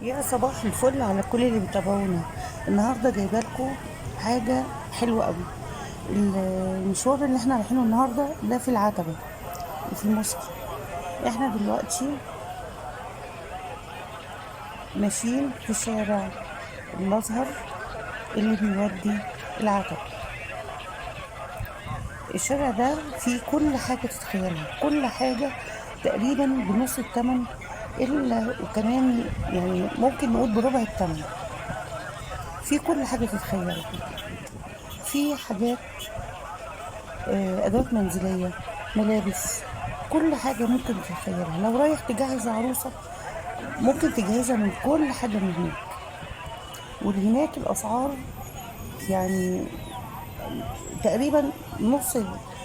يا صباح الفل على كل اللي بيتابعونا. النهارده جايبه لكم حاجه حلوه قوي. المشوار اللي احنا رايحينه النهارده ده في العتبه وفي المسك. احنا دلوقتي ماشيين في شارع الازهر اللي بيودي العتبه. الشارع ده فيه كل حاجه تتخيلها، كل حاجه تقريبا بنص الثمن، الا وكمان يعني ممكن نقول بربع الثمن. في كل حاجه تتخيلها، في حاجات أدوات منزلية، ملابس، كل حاجة ممكن تتخيلها. لو رايح تجهز عروسة ممكن تجهزها من كل حاجة من هناك. وهناك الأسعار يعني تقريبا نص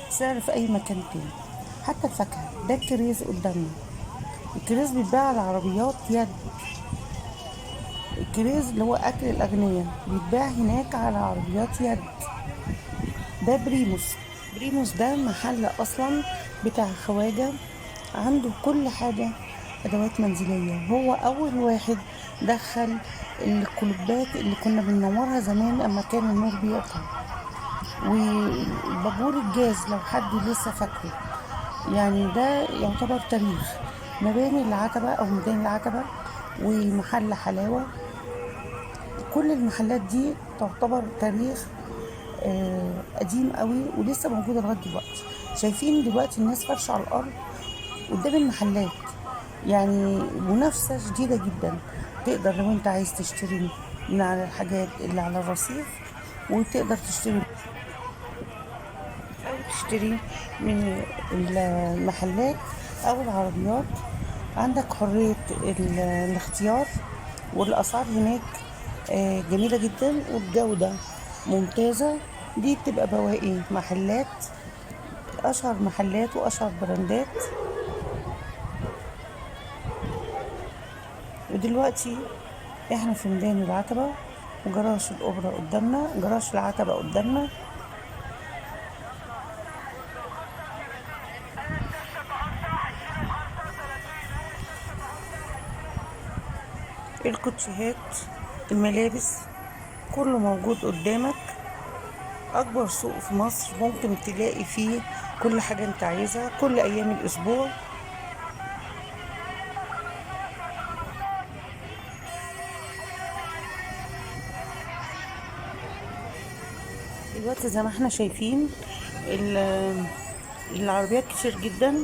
السعر في أي مكان تاني. حتى الفاكهة، ده الكريز قدامنا. الكريز بيتباع على عربيات يد. الكريز اللي هو أكل الأغنياء بيتباع هناك على عربيات يد. ده بريموس. بريموس ده محل اصلا بتاع خواجة، عنده كل حاجة ادوات منزلية. هو اول واحد دخل الكلوبات اللي كنا بننورها زمان اما كان النور بيقطع، والبابور الجاز لو حد لسه فاكره. يعني ده يعتبر تاريخ. مباني العتبة او ميدان العتبة ومحل حلاوة، كل المحلات دي تعتبر تاريخ قديم قوي ولسه موجوده لغايه دلوقتي. شايفين دلوقتي الناس فرشه على الارض قدام المحلات، يعني منافسه شديده جدا. تقدر لو انت عايز تشتري من على الحاجات اللي على الرصيف، وتقدر تشتري او تشتري من المحلات او العربيات. عندك حرية الاختيار. والاسعار هناك جميلة جدا والجودة ممتازة. دي بتبقى بواقي محلات، اشهر محلات واشهر براندات. ودلوقتي احنا في ميدان العتبة، وجراج الاوبرا قدامنا، جراج العتبة قدامنا. الكوتشيهات، الملابس، كله موجود قدامك. اكبر سوق في مصر ممكن تلاقي فيه كل حاجة انت عايزها كل ايام الاسبوع. دلوقتي زي ما احنا شايفين العربيات كتير جدا،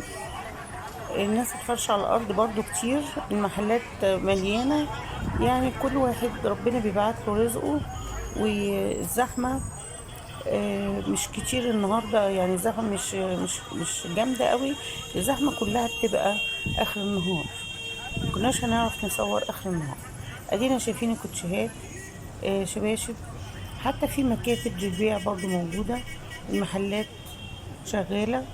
الناس الفرش على الارض برضو كتير، المحلات مليانة. يعني كل واحد ربنا بيبعت له رزقه. والزحمة مش كتير النهاردة، يعني الزحمة مش جامدة قوي. الزحمة كلها بتبقى اخر النهار، مكناش هنعرف نصور اخر النهار. ادينا شايفين الكوتشيهات، شباشب، حتى في مكاتب للبيع برضو موجودة. المحلات شغالة.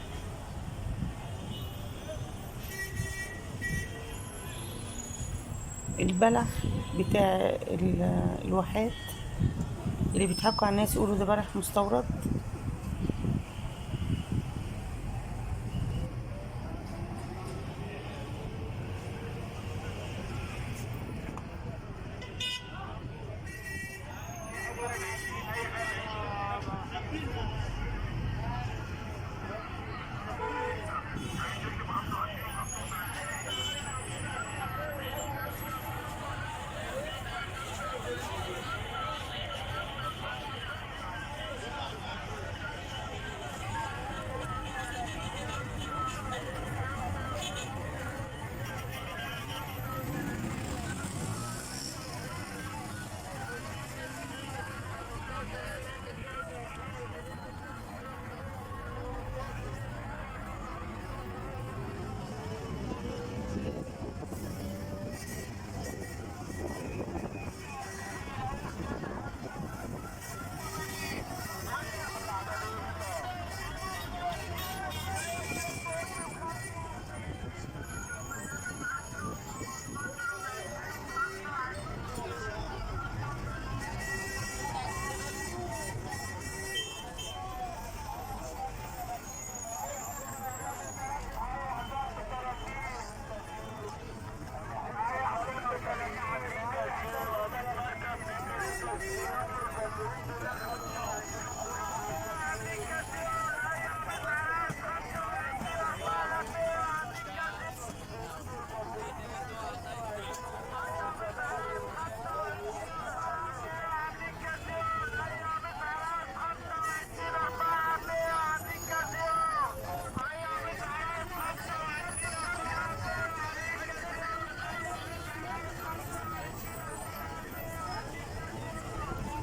البلح بتاع الواحات اللي بيضحكوا على الناس يقولوا ده بلح مستورد.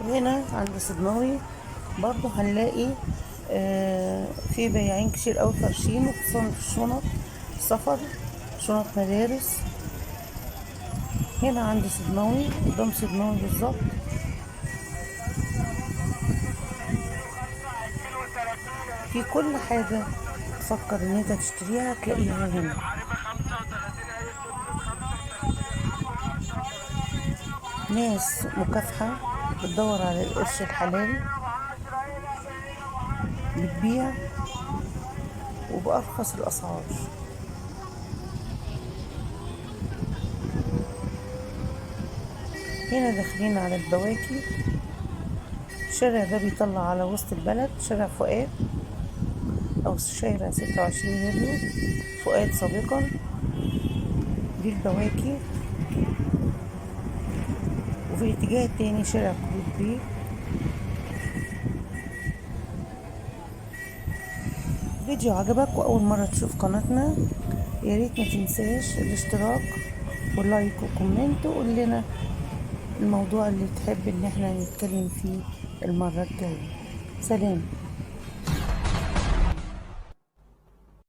وهنا عند صدناوي برضو هنلاقي في بياعين كتير قوي فرشين، وخصوصا في الشنط سفر، شنط مدارس. هنا عند صدناوي، قدام صدناوي بالظبط، في كل حاجة تفكر ان انت تشتريها تلاقيها هنا. ناس مكافحة بتدور على القرش الحلال، بتبيع وبأرخص الأسعار. هنا داخلين على البواكي. الشارع ده بيطلع على وسط البلد، شارع فؤاد أو شارع 26 يوليو، فؤاد سابقا. دي البواكي، وفي الاتجاه التاني شارع كوبري. فيديو عجبك وأول مرة تشوف قناتنا، ياريت ما تنساش الاشتراك واللايك وكومنت، وقول لنا الموضوع اللي تحب ان احنا نتكلم فيه المرة الجاية. سلام.